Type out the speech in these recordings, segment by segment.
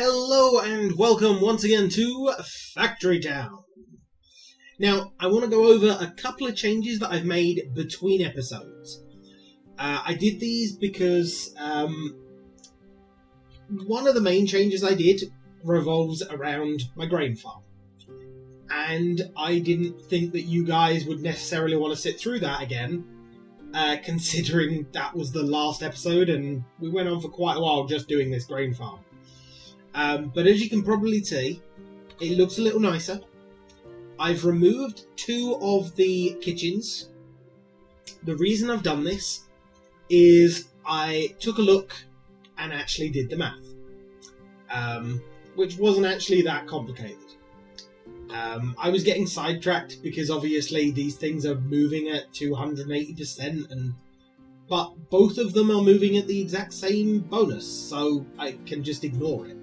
Hello and welcome once again to Factory Town. Now, I want to go over a couple of changes that I've made between episodes. I did these because one of the main changes I did revolves around my grain farm. And I didn't think that you guys would necessarily want to sit through that again, considering that was the last episode and we went on for quite a while just doing this grain farm. But as you can probably see, it looks a little nicer. I've removed two of the kitchens. The reason I've done this is I took a look and actually did the math, which wasn't actually that complicated. I was getting sidetracked because obviously these things are moving at 280%, but both of them are moving at the exact same bonus, so I can just ignore it.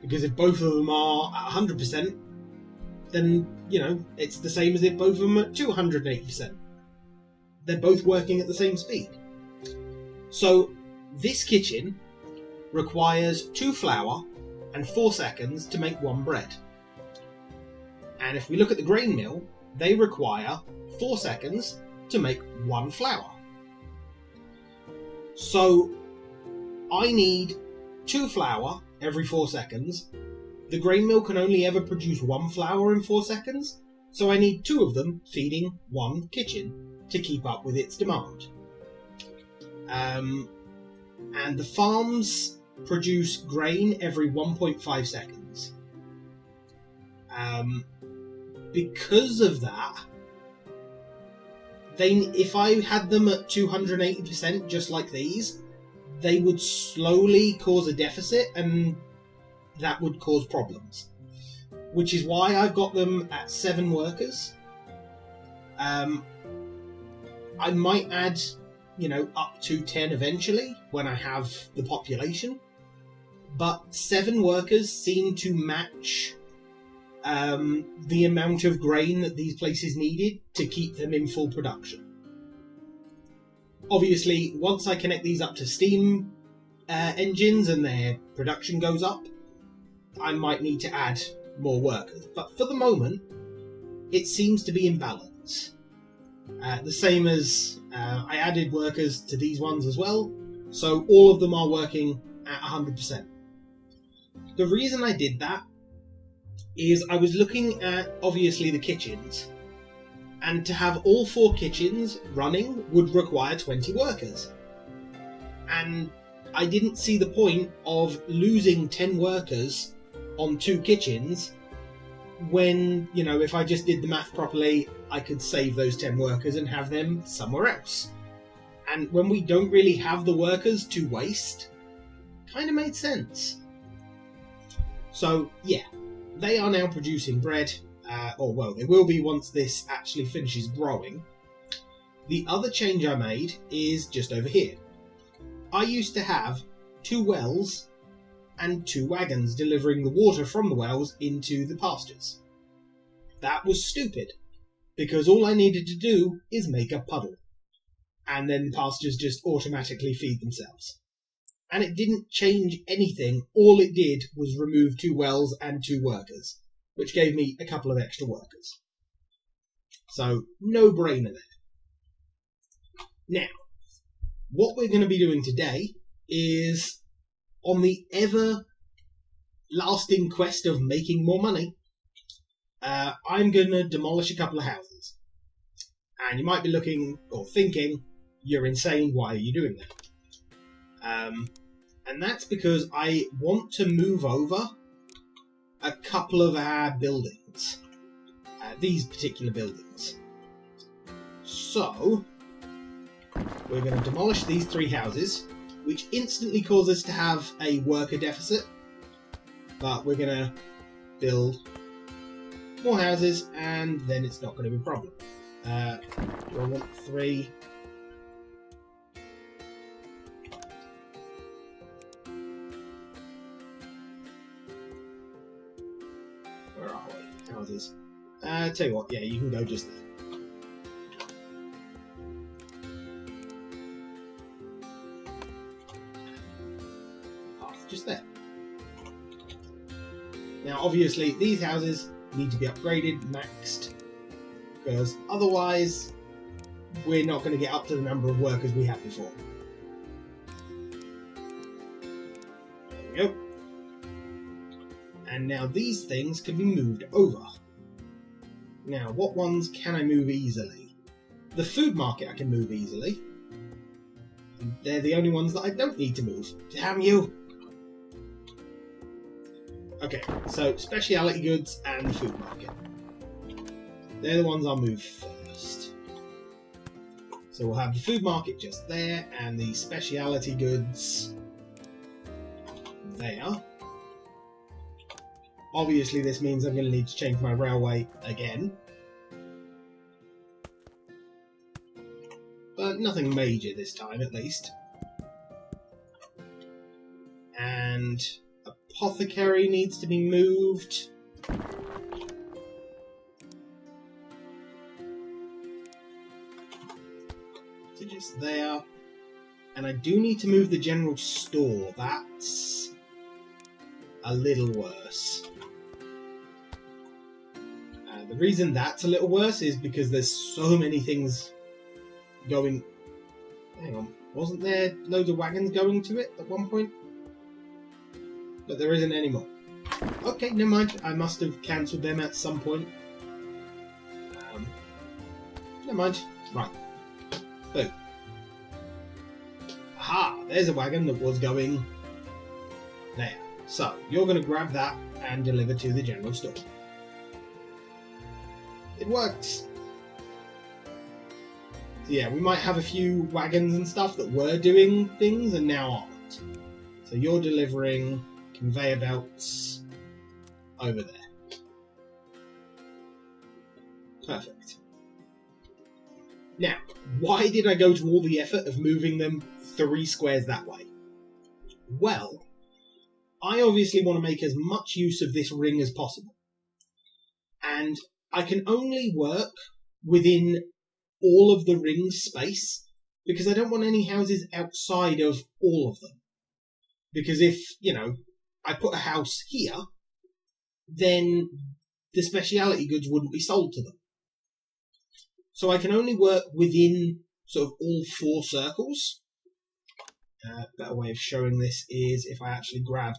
Because if both of them are at 100%, then, you know, it's the same as if both of them are at 280%. They're both working at the same speed. So, this kitchen requires 2 flour and 4 seconds to make 1 bread. And if we look at the grain mill, they require 4 seconds to make 1 flour. So, I need 2 flour every 4 seconds. The grain mill can only ever produce 1 flour in 4 seconds, so I need 2 of them feeding 1 kitchen to keep up with its demand. And the farms produce grain every 1.5 seconds. Because of that, if I had them at 280% just like these, they would slowly cause a deficit, and that would cause problems. Which is why I've got them at 7 workers. I might add, up to 10 eventually when I have the population. But 7 workers seem to match the amount of grain that these places needed to keep them in full production. Obviously, once I connect these up to steam engines and their production goes up, I might need to add more workers. But for the moment, it seems to be in balance. The same as I added workers to these ones as well, so all of them are working at 100%. The reason I did that is I was looking at, obviously, the kitchens, and to have all 4 kitchens running would require 20 workers. And I didn't see the point of losing 10 workers on 2 kitchens when, if I just did the math properly, I could save those 10 workers and have them somewhere else. And when we don't really have the workers to waste, kind of made sense. So, yeah, they are now producing bread. They will be once this actually finishes growing. The other change I made is just over here. I used to have 2 wells and 2 wagons delivering the water from the wells into the pastures. That was stupid, because all I needed to do is make a puddle, and then the pastures just automatically feed themselves. And it didn't change anything. All it did was remove 2 wells and 2 workers, which gave me a couple of extra workers. So, no brainer there. Now, what we're going to be doing today is, on the ever-lasting quest of making more money, I'm going to demolish a couple of houses. And you might be looking or thinking, you're insane, why are you doing that? And that's because I want to move over a couple of our buildings. These particular buildings. So, we're going to demolish these 3 houses, which instantly causes us to have a worker deficit. But we're going to build more houses, and then it's not going to be a problem. Do I want 3? Where are we? Houses. Tell you what, yeah, you can go just there. Just there. Now, obviously, these houses need to be upgraded, maxed, because otherwise we're not going to get up to the number of workers we had before. There we go. And now these things can be moved over. Now, what ones can I move easily? The food market I can move easily. And they're the only ones that I don't need to move. Damn you! Okay, so speciality goods and the food market. They're the ones I'll move first. So we'll have the food market just there, and the speciality goods there. Obviously this means I'm going to need to change my railway again. But nothing major this time, at least. And apothecary needs to be moved. So just there. And I do need to move the general store. That's a little worse. The reason that's a little worse is because there's so many things going... Hang on, wasn't there loads of wagons going to it at one point? But there isn't anymore. Okay, never mind. I must have cancelled them at some point. Never mind. Right. Boom. Aha! There's a wagon that was going there. So, you're going to grab that and deliver to the general store. It works. So yeah, we might have a few wagons and stuff that were doing things and now aren't. So you're delivering conveyor belts over there. Perfect. Now, why did I go to all the effort of moving them 3 squares that way? Well, I obviously want to make as much use of this ring as possible. And I can only work within all of the ring's space because I don't want any houses outside of all of them. Because if, you know, I put a house here, then the speciality goods wouldn't be sold to them. So I can only work within sort of all 4 circles. A better way of showing this is if I actually grab,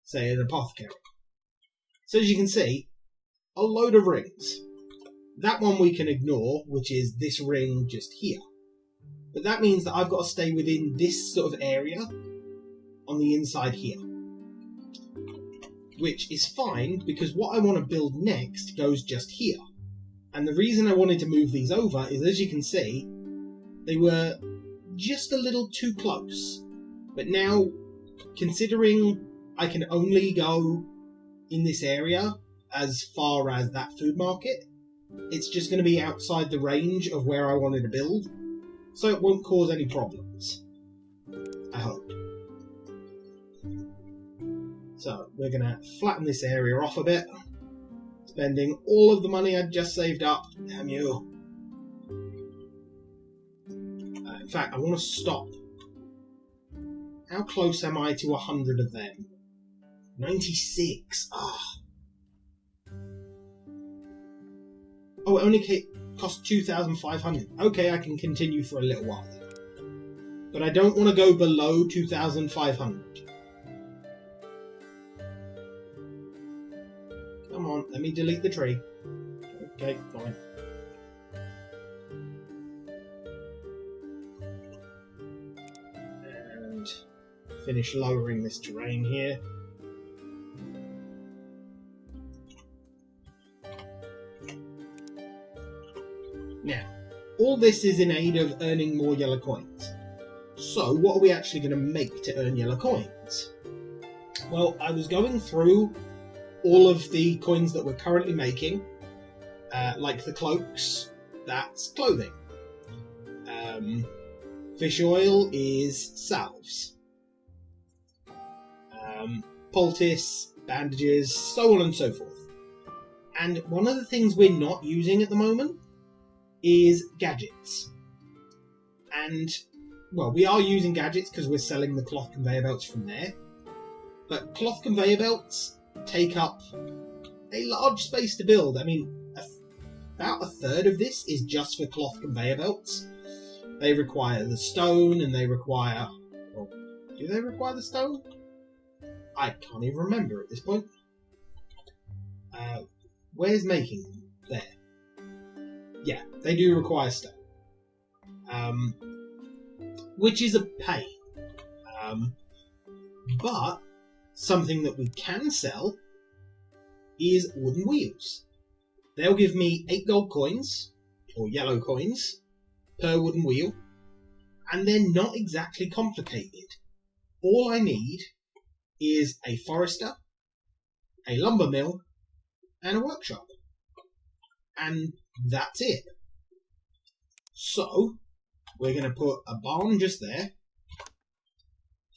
say, an apothecary. So as you can see, a load of rings. That one we can ignore, which is this ring just here. But that means that I've got to stay within this sort of area on the inside here. Which is fine, because what I want to build next goes just here. And the reason I wanted to move these over is, as you can see, they were just a little too close. But now, considering I can only go in this area as far as that food market, it's just going to be outside the range of where I wanted to build, so it won't cause any problems. I hope. So, we're going to flatten this area off a bit, spending all of the money I'd just saved up. Damn you. In fact, I want to stop. How close am I to 100 of them? 96. Ah. Oh, it only cost 2,500. Okay, I can continue for a little while then. But I don't want to go below 2,500. Come on, let me delete the tree. Okay, fine. And finish lowering this terrain here. Now, all this is in aid of earning more yellow coins. So, what are we actually going to make to earn yellow coins? Well, I was going through all of the coins that we're currently making, like the cloaks, that's clothing. Fish oil is salves. Poultice, bandages, so on and so forth. And one of the things we're not using at the moment is gadgets. And, well, we are using gadgets because we're selling the cloth conveyor belts from there. But cloth conveyor belts take up a large space to build. I mean, about a third of this is just for cloth conveyor belts. They require the stone, and they require... Well, do they require the stone? I can't even remember at this point. Where's making them? There. Yeah, they do require stone. Which is a pain. But something that we can sell is wooden wheels. They'll give me 8 gold coins, or yellow coins, per wooden wheel, and they're not exactly complicated. All I need is a forester, a lumber mill, and a workshop. And that's it. So, we're going to put a barn just there,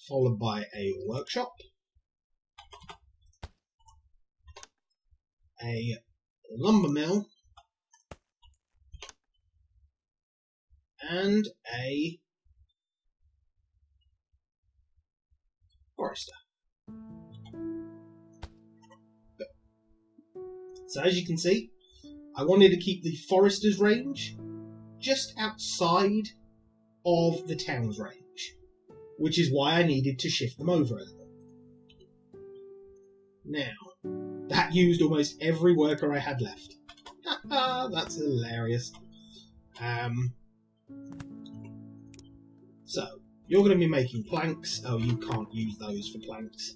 followed by a workshop, a lumber mill, and a forester. So as you can see, I wanted to keep the forester's range just outside of the town's range, which is why I needed to shift them over a little. Now, that used almost every worker I had left. That's hilarious. So, you're going to be making planks. Oh, you can't use those for planks.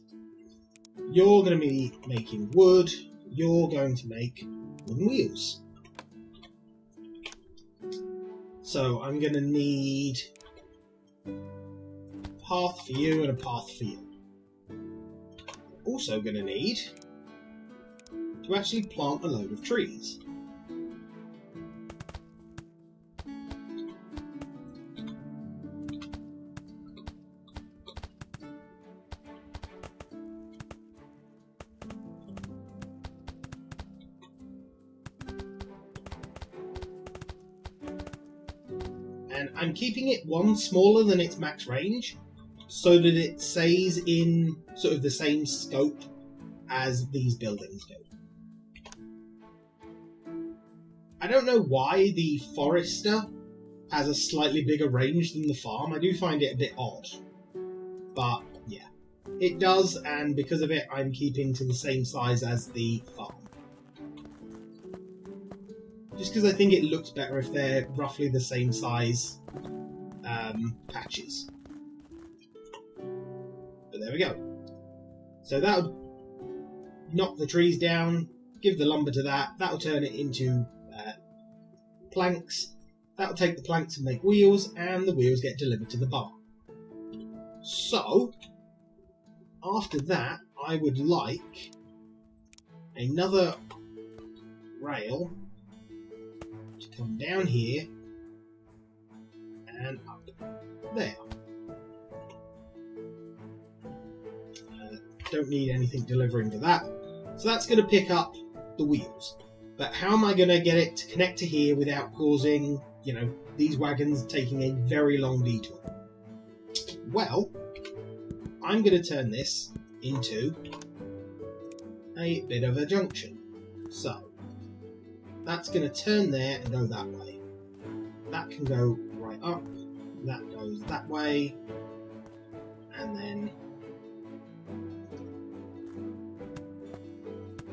You're going to be making wood. You're going to make wooden wheels. So, I'm going to need a path for you and a path for you. Also going to need to actually plant a load of trees. And I'm keeping it one smaller than its max range, so that it stays in sort of the same scope as these buildings do. I don't know why the forester has a slightly bigger range than the farm. I do find it a bit odd. But yeah, it does, and because of it I'm keeping to the same size as the farm. Just because I think it looks better if they're roughly the same size patches. But there we go. So that'll knock the trees down, give the lumber to that, that'll turn it into planks, that'll take the planks and make wheels, and the wheels get delivered to the barn. So, after that, I would like another rail to come down here and up there. Don't need anything delivering to that, so that's going to pick up the wheels. But how am I going to get it to connect to here without causing, you know, these wagons taking a very long detour? Well, I'm going to turn this into a bit of a junction. So, that's going to turn there and go that way. That can go right up, that goes that way, and then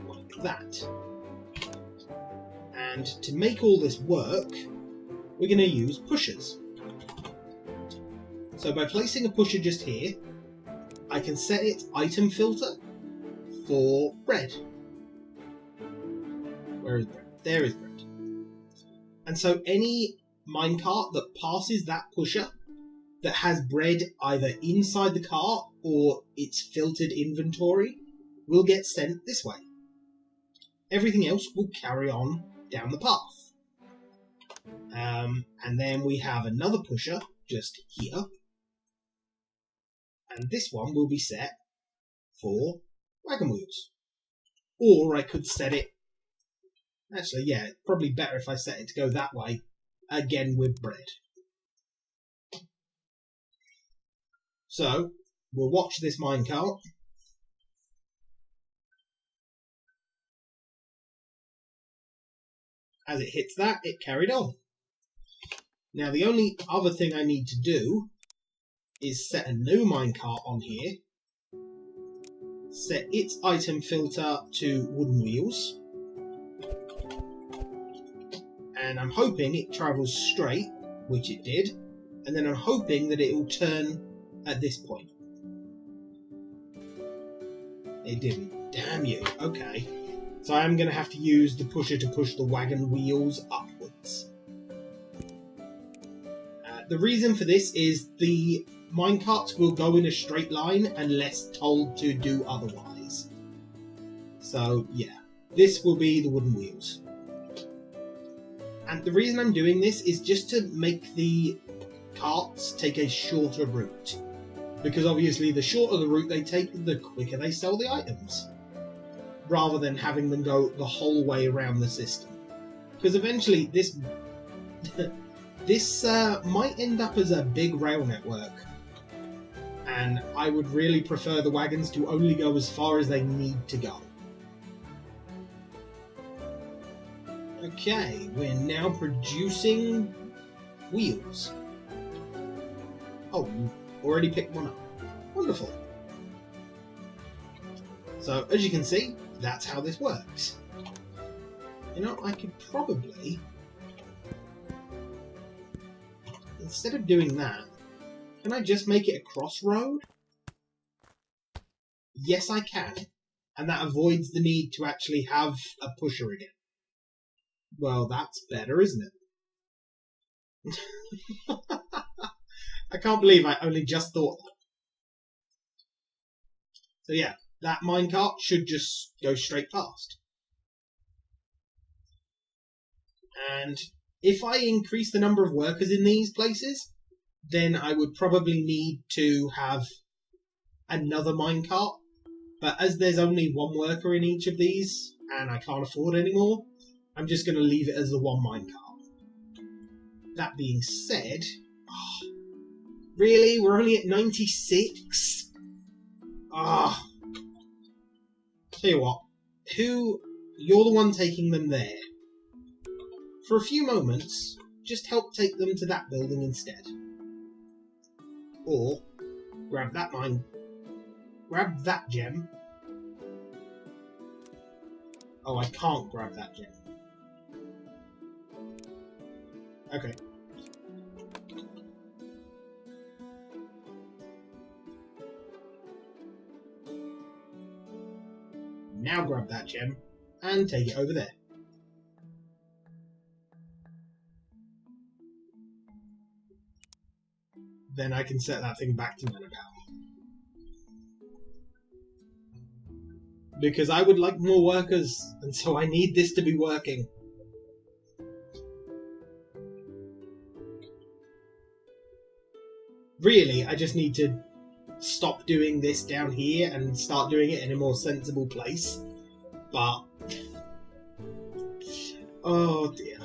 like that. And to make all this work, we're going to use pushers. So by placing a pusher just here, I can set its item filter for bread. Where is bread? There is bread. And so any minecart that passes that pusher that has bread either inside the cart or its filtered inventory will get sent this way. Everything else will carry on down the path. And then we have another pusher just here. And this one will be set for wagon wheels. Or I could set it... Actually, yeah, it's probably better if I set it to go that way, again with bread. So, we'll watch this minecart. as it hits that, it carried on. Now the only other thing I need to do is set a new minecart on here, set its item filter to wooden wheels, and I'm hoping it travels straight, which it did, and then I'm hoping that it will turn at this point. It didn't. Damn you. Okay. So I am going to have to use the pusher to push the wagon wheels upwards. The reason for this is the minecarts will go in a straight line unless told to do otherwise. So yeah, this will be the wooden wheels. And the reason I'm doing this is just to make the carts take a shorter route. Because obviously the shorter the route they take, the quicker they sell the items. Rather than having them go the whole way around the system. Because eventually this might end up as a big rail network. And I would really prefer the wagons to only go as far as they need to go. Okay, we're now producing wheels. Oh, you've already picked one up. Wonderful. So, as you can see, that's how this works. You know, I could probably, instead of doing that, can I just make it a crossroad? Yes, I can. And that avoids the need to actually have a pusher again. Well, that's better, isn't it? I can't believe I only just thought that. So yeah, that minecart should just go straight past. And if I increase the number of workers in these places, then I would probably need to have another minecart. But as there's only one worker in each of these, and I can't afford any more, I'm just going to leave it as the one minecart. That being said, really? We're only at 96? Tell you what, you're the one taking them there. For a few moments, just help take them to that building instead. Or, grab that gem. Oh, I can't grab that gem. Okay. Now grab that gem and take it over there. Then I can set that thing back to mana power. Because I would like more workers, and so I need this to be working. Really, I just need to stop doing this down here and start doing it in a more sensible place. But oh dear.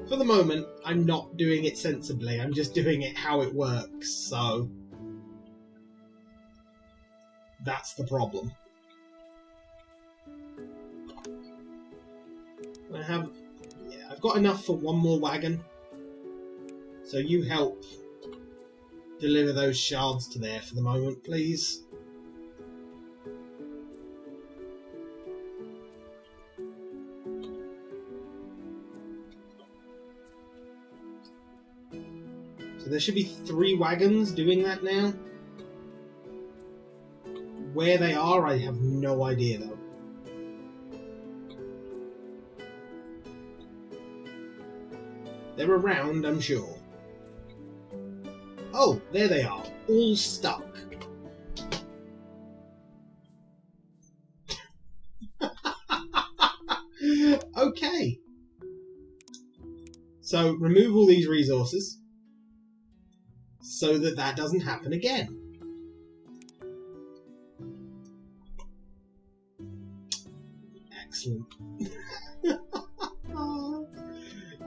For the moment, I'm not doing it sensibly, I'm just doing it how it works, so that's the problem. I've got enough for one more wagon. So you help deliver those shards to there for the moment, please. So there should be 3 wagons doing that now. Where they are, I have no idea though. They're around, I'm sure. Oh, there they are, all stuck. Okay. So, remove all these resources so that that doesn't happen again. Excellent.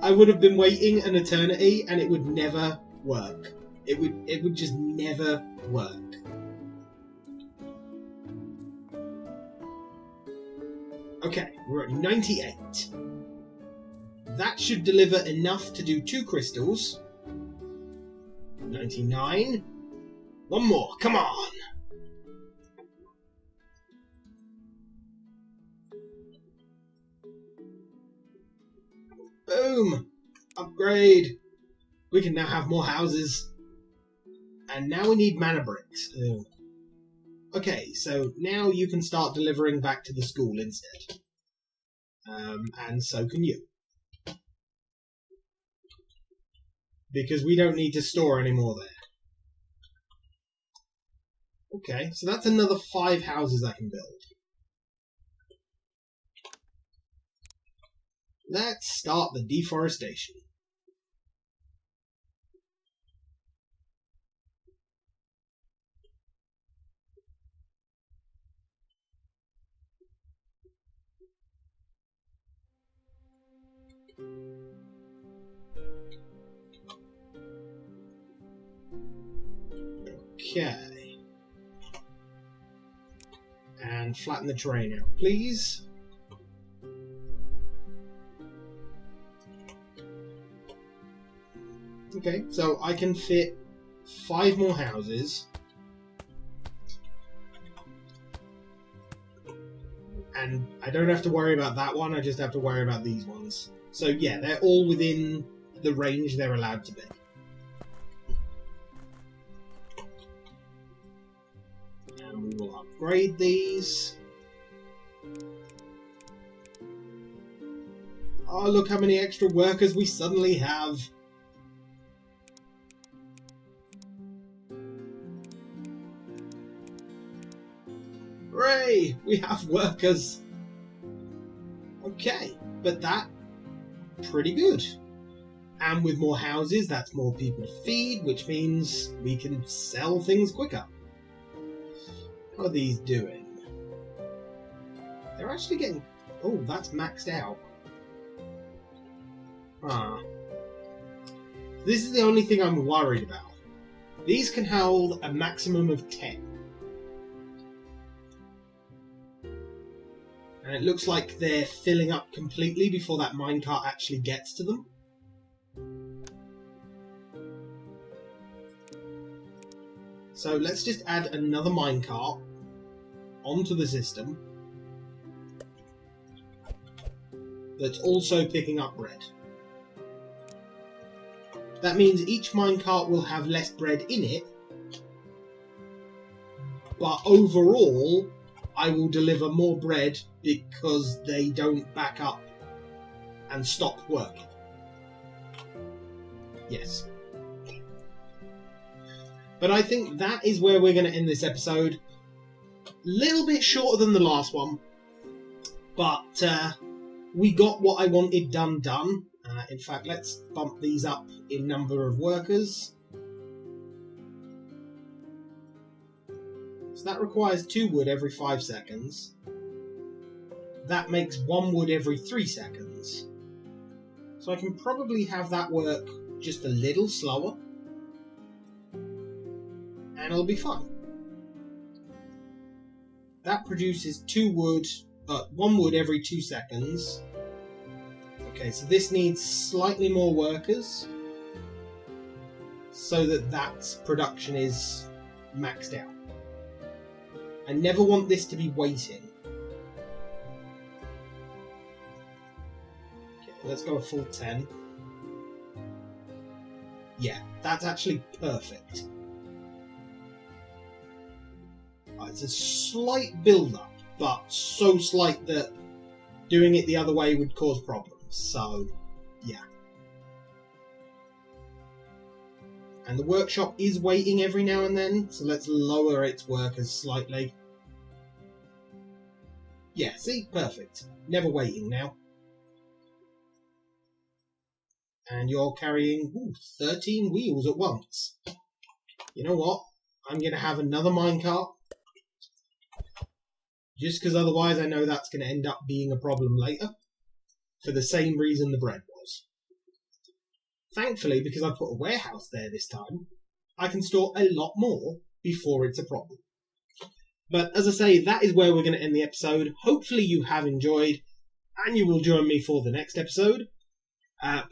I would have been waiting an eternity and it would never work. It would just never work. Okay, we're at 98. That should deliver enough to do 2 crystals. 99. One more, come on! Boom! Upgrade! We can now have more houses. And now we need mana bricks. Ew. Okay, so now you can start delivering back to the school instead. And so can you. Because we don't need to store any more there. Okay, so that's another 5 houses I can build. Let's start the deforestation. Okay. And flatten the terrain out, please. Okay, so I can fit 5 more houses. And I don't have to worry about that one, I just have to worry about these ones. So yeah, they're all within the range they're allowed to be. And we will upgrade these. Oh, look how many extra workers we suddenly have. Hooray! We have workers! Okay, but that's pretty good. And with more houses, that's more people to feed, which means we can sell things quicker. How are these doing? They're actually getting... Oh, that's maxed out. Ah. This is the only thing I'm worried about. These can hold a maximum of 10. And it looks like they're filling up completely before that minecart actually gets to them. So let's just add another minecart onto the system that's also picking up bread. That means each minecart will have less bread in it, but overall I will deliver more bread because they don't back up and stop working. Yes. But I think that is where we're going to end this episode. A little bit shorter than the last one, but we got what I wanted done. In fact, let's bump these up in number of workers. So that requires 2 wood every 5 seconds. That makes 1 wood every 3 seconds. So I can probably have that work just a little slower. And it'll be fine. That produces 2 wood, 1 wood every 2 seconds. Okay, so this needs slightly more workers so that that production is maxed out. I never want this to be waiting. Okay, let's go a full 10. Yeah, that's actually perfect. It's a slight build-up, but so slight that doing it the other way would cause problems. So, yeah. And the workshop is waiting every now and then, so let's lower its workers slightly. Yeah, see? Perfect. Never waiting now. And you're carrying 13 wheels at once. You know what? I'm going to have another minecart. Just because otherwise I know that's going to end up being a problem later. For the same reason the bread was. Thankfully, because I put a warehouse there this time, I can store a lot more before it's a problem. But as I say, that is where we're going to end the episode. Hopefully you have enjoyed, and you will join me for the next episode.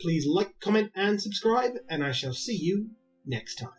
Please like, comment, and subscribe, and I shall see you next time.